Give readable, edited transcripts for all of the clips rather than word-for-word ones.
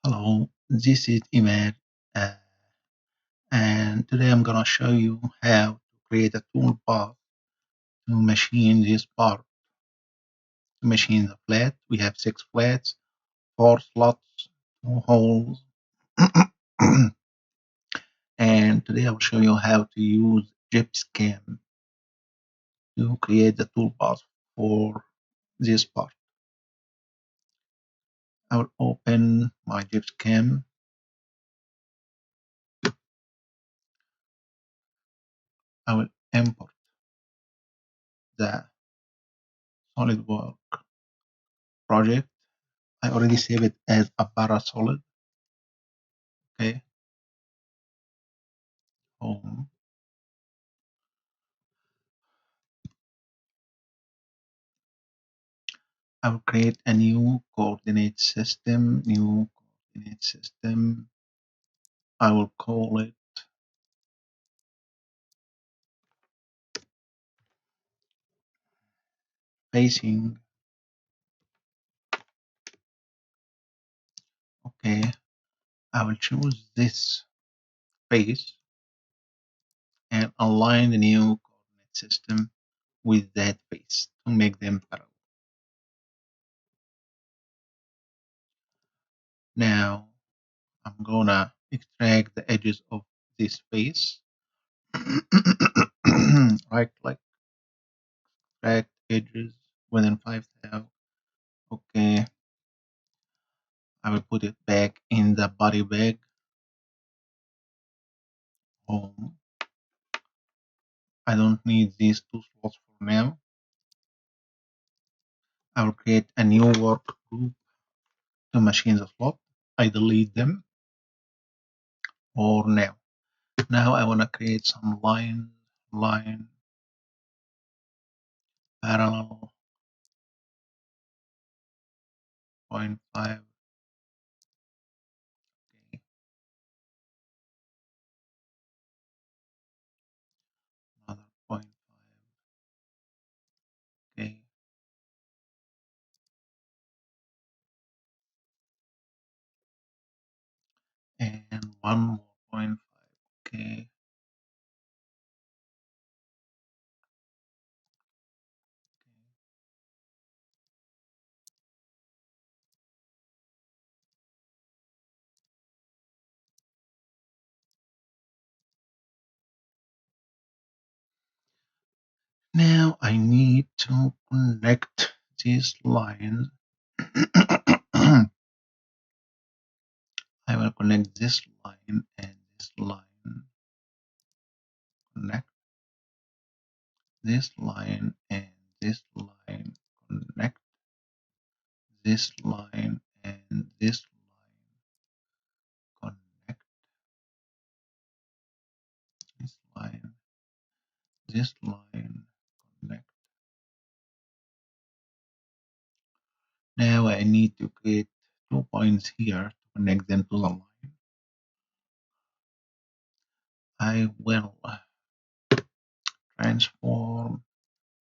Hello, this is Imad, uh, and today I'm gonna show you how to create a toolbar to machine this part. To machine the flat, we have 6 flats, 4 slots, 2 holes, and today I'll show you how to use Gibbscam to create the toolbar for this part. I will open my Gibbscam. I will import the SolidWorks project. I already saved it as a parasolid. Okay, home. I will create a new coordinate system. I will call it facing. Okay, I will choose this face and align the new coordinate system with that face to make them parallel. Now I'm gonna extract the edges of this face. Right click, extract edges within 5,000. Okay, I will put it back in the body bag. Home. I don't need these 2 slots for now. I will create a new work group to machine the slot. I delete them for now. Now I want to create some line parallel 0.5. Okay, another 0.5. Okay, and one more 0.5. Okay. Now I need to connect these lines. I will connect this line and this line. Connect this line and this line. Connect this line and this line. Connect this line, this line. Connect. Now I need to create 2 points here to connect them to the line. I will transform,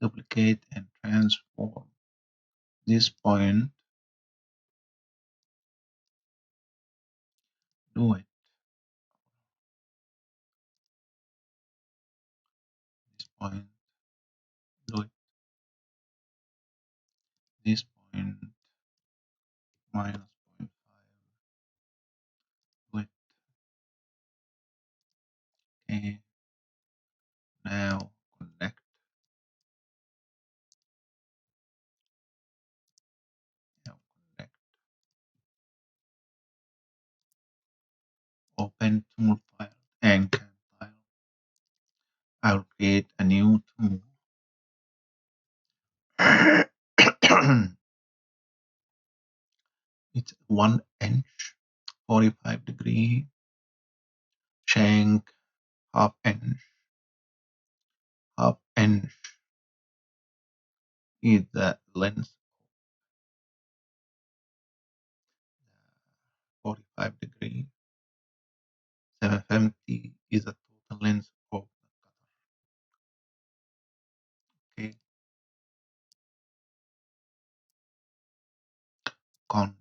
duplicate, and transform this point. Do it. This point. Do it. This point minus 0.5. Do it. Okay. Now connect. Now connect. Open tool file and can file. I'll create a new tool. It's 1 inch, 45-degree, shank, half inch is the length, 45-degree, 750 is the total length of the cutter. Okay, contour.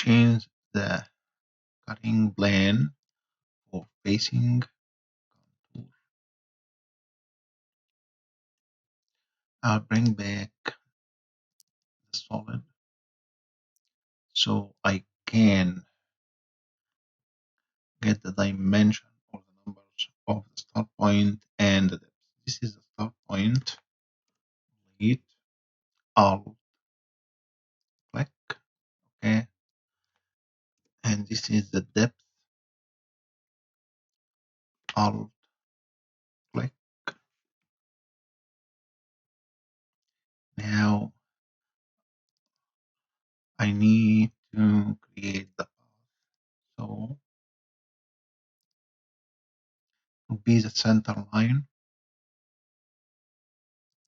change the cutting plane for facing contour. I'll bring back the solid so I can get the dimension or the numbers of the start point and the depth. This is the start point. Delete, Alt, click, okay, and this is the depth. Alt, click. Now I need to create the path. So to be the center line,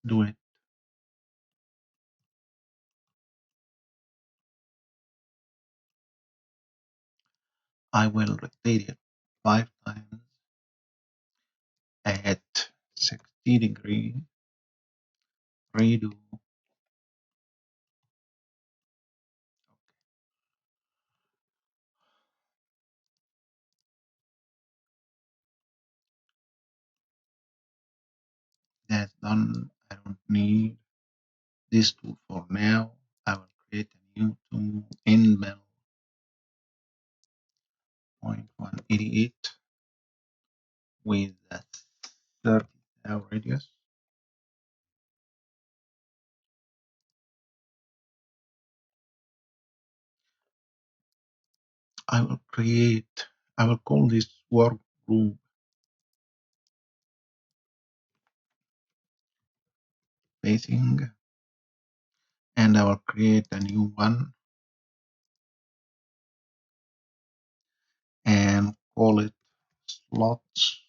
do it. I will rotate it 5 times at 60 degrees. Redo. That's done. I don't need this tool for now. I will create a new tool in Mel 0.188 with a 30 thou radius. I will call this work group spacing, and I will create a new one and call it slots.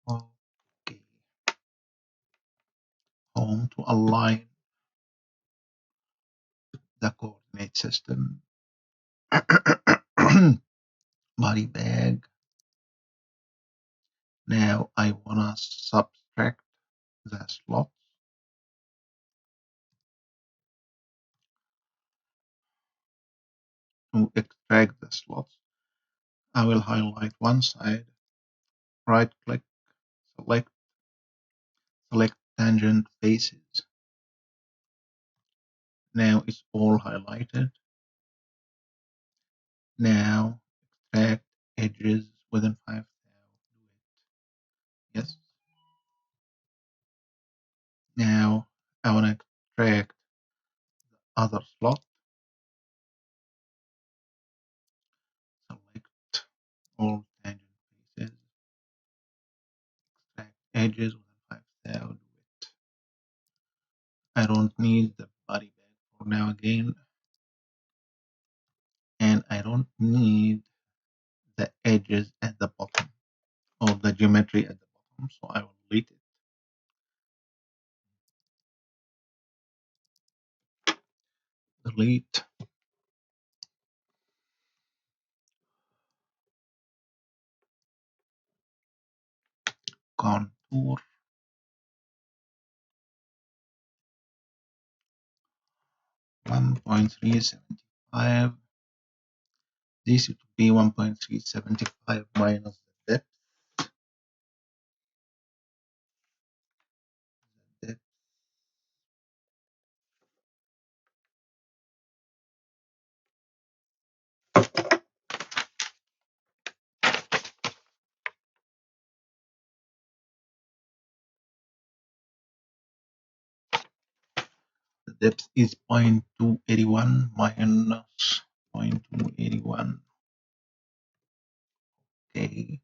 Okay. Home to align the coordinate system. Body bag. Now I wanna subtract the slots. To extract the slots, I will highlight one side, right click, select tangent faces. Now it's all highlighted. Now extract edges within 5 thou. Yes. Now I want to extract the other slot. Select all tangent faces. Extract edges within 5 thou. Do it. I don't need the body bag for now again. And I don't need the edges at the bottom or the geometry at the bottom, so I will delete it. Delete. Contour. 1.375. This would be 1.375 minus the depth. The depth is 0.281 minus 0.281. Okay.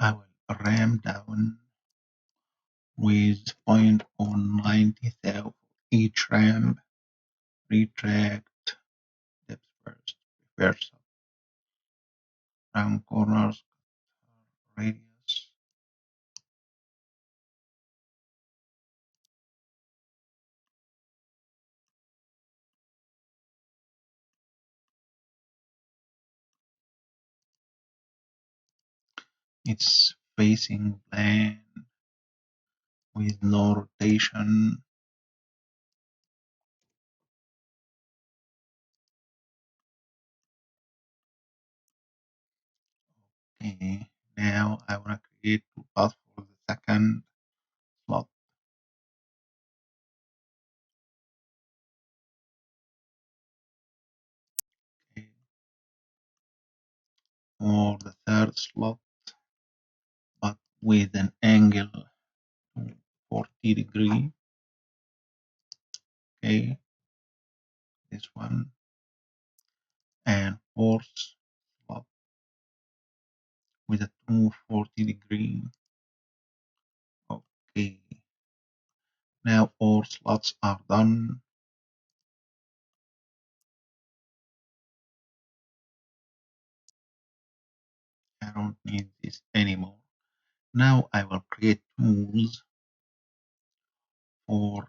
I will ram down with 0.090 thou each ram. Retract depth first. Reverse round corners, radius. It's facing plane with no rotation. Okay, now I want to create two paths for the second slot. Okay, for the third slot, but with an angle to 40 degree. Okay, this one, and fourth slot with a 240 degree. Okay, now all slots are done. I don't need this anymore. Now I will create tools for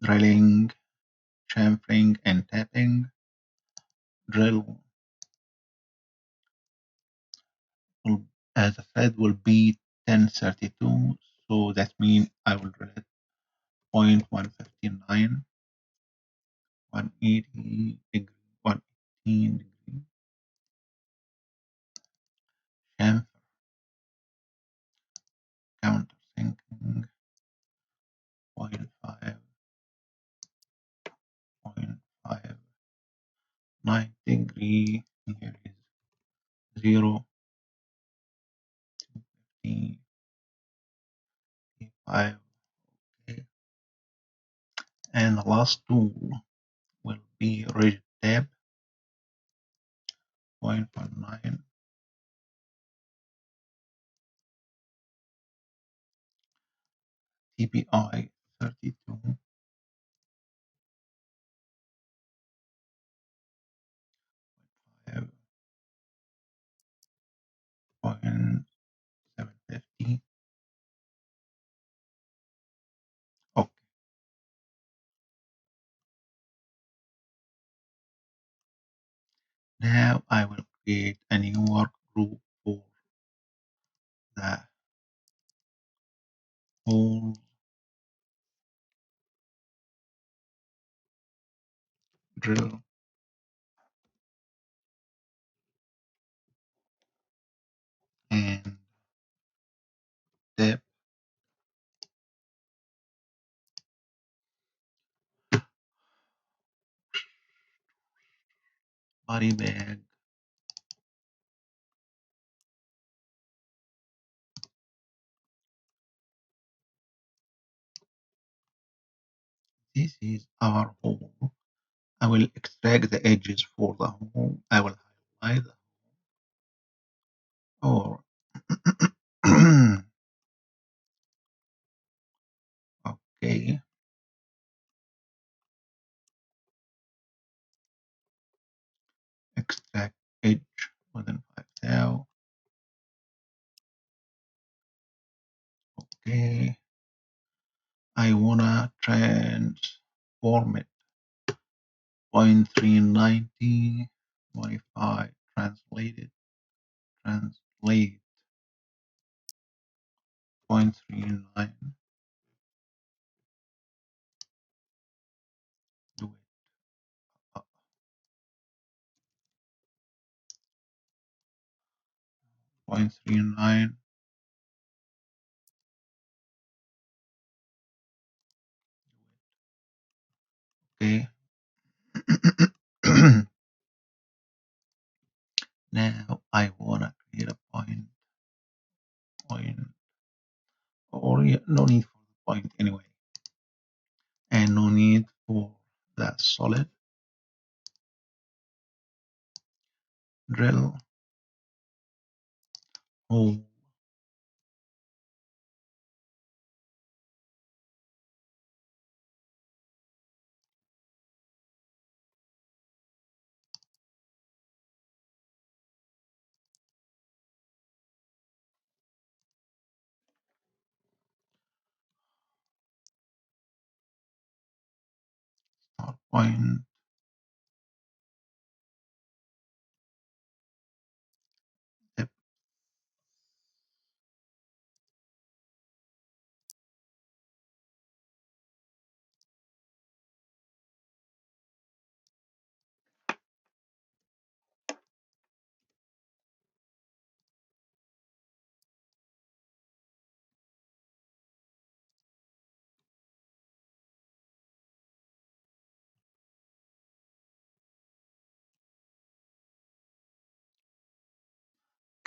drilling, chamfering, and tapping. Drill will, as I said, will be 1032. So that means I will drill it 0.159, 180 degree, 118 degree. Chamfer, countersinking, 0.5, 0.5, 9 degree. Here is 0, 15, 5. Okay. And the last tool will be rigid tab, 0.19, TPI 32, 0.750. Okay. Now I will create a new work group for the whole drill and depth, body bag, this is our hole. I will extract the edges for the hole. I will highlight the hole. Okay. Extract edge within 5 thou. Okay. I wanna transform it. 0.390 modify translate 0.39, do it up, 0.39, okay. Now I wanna create a point, or no need for the point anyway, and no need for that solid. Drill hole, start point, depth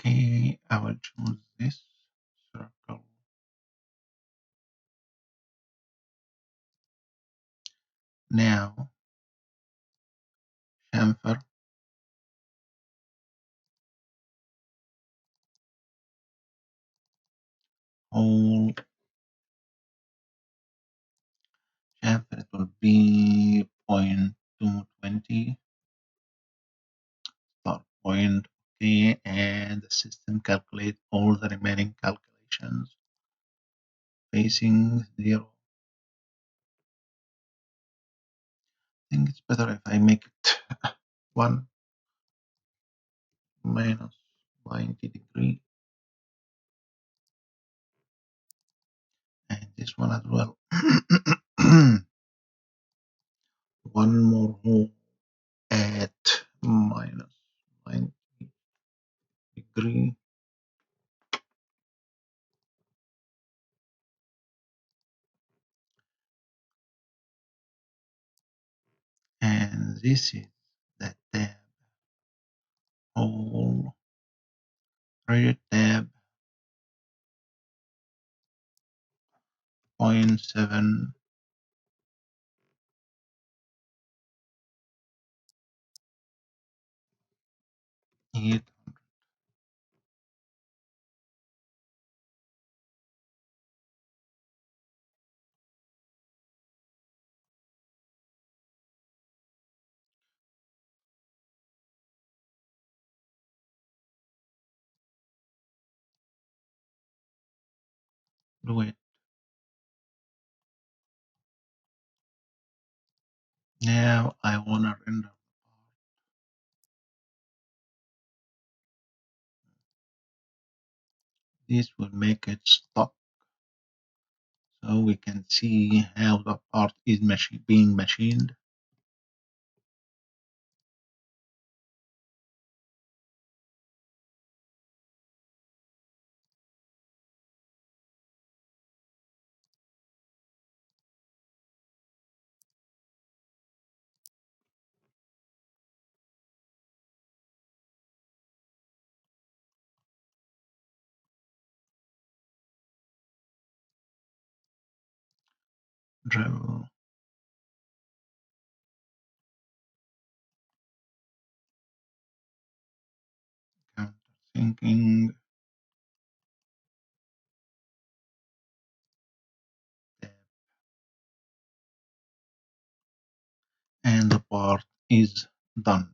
Okay, I will choose this circle. Now, chamfer, whole chamfer, it will be 0.220 start point. Okay, and the system calculate all the remaining calculations facing 0. I think it's better if I make it 1 minus 90 degree, and this one as well. One more hole at minus 90 degree, and this is the tab hole, right tab 0.78. Do it. Now I wanna render. This will make it stop, so we can see how the part is being machined. Drill, countersinking, and the part is done.